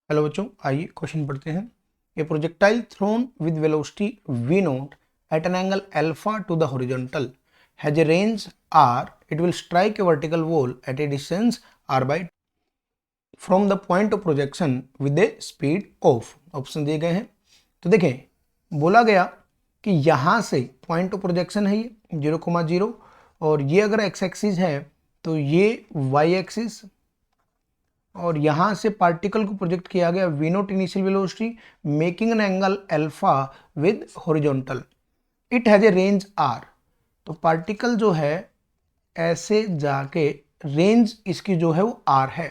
Hello बच्चों, आइए question पढ़ते हैं। A projectile thrown with velocity v naught at an angle alpha to the horizontal has a range r, it will strike a vertical wall at a distance r by from the point of projection with a speed of. Option दिए गए हैं। तो देखें, बोला गया कि यहाँ से पॉइंट ऑफ प्रोजेक्शन है ये 0,0 और ये अगर x एक्सिस है तो ये y एक्सिस, और यहां से पार्टिकल को प्रोजेक्ट किया गया v not initial velocity making an angle alpha with horizontal, it has a range r। तो पार्टिकल जो है ऐसे जाके रेंज इसकी जो है वो r है,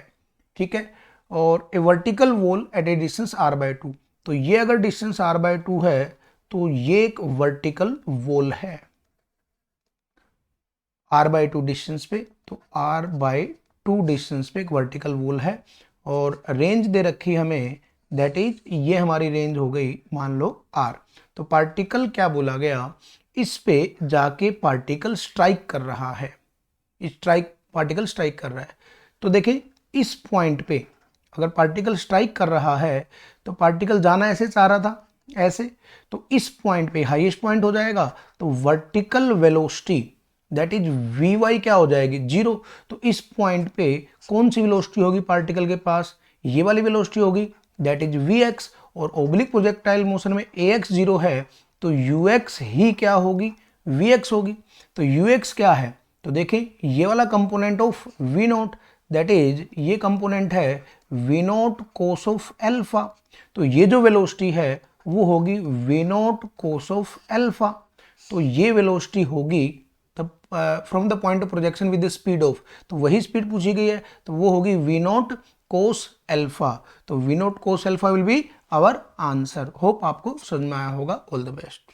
ठीक है। और a vertical wall at a distance r/2, तो ये अगर डिस्टेंस r/2 है तो ये एक वर्टिकल वॉल है r/2 डिस्टेंस पे, तो r/2 डिस्टेंस पे एक वर्टिकल वॉल है और रेंज दे रखी हमें, दैट इज ये हमारी रेंज हो गई मान लो r। तो पार्टिकल क्या बोला गया, इस पे जाके पार्टिकल स्ट्राइक कर रहा है, पार्टिकल स्ट्राइक कर रहा है। तो देखिए इस पॉइंट पे अगर पार्टिकल स्ट्राइक कर रहा है तो पार्टिकल जाना ऐसे चाह रहा था, ऐसे, तो इस पॉइंट पे हाईएस्ट पॉइंट हो जाएगा, तो vertical velocity that is vy क्या हो जाएगी 0। तो इस पॉइंट पे कौन सी वेलोसिटी होगी पार्टिकल के पास, ये वाली वेलोसिटी होगी, दैट इज vx। और ओब्लिक प्रोजेक्टाइल मोशन में ax 0 है तो ux ही क्या होगी, vx होगी। तो ux क्या है, तो देखें ये वाला component of v not, that is ये कंपोनेंट है v naught cos of alpha. तो ये जो वेलोसिटी है वो होगी v naught cos of alpha. तो ये वेलोसिटी होगी तब from the point of projection with the speed of, तो वही स्पीड पूछी गई है, तो वो होगी v नॉट कोस अल्फा। तो v naught cos alpha will be our answer. Hope आपको समझ में आया होगा। All the best.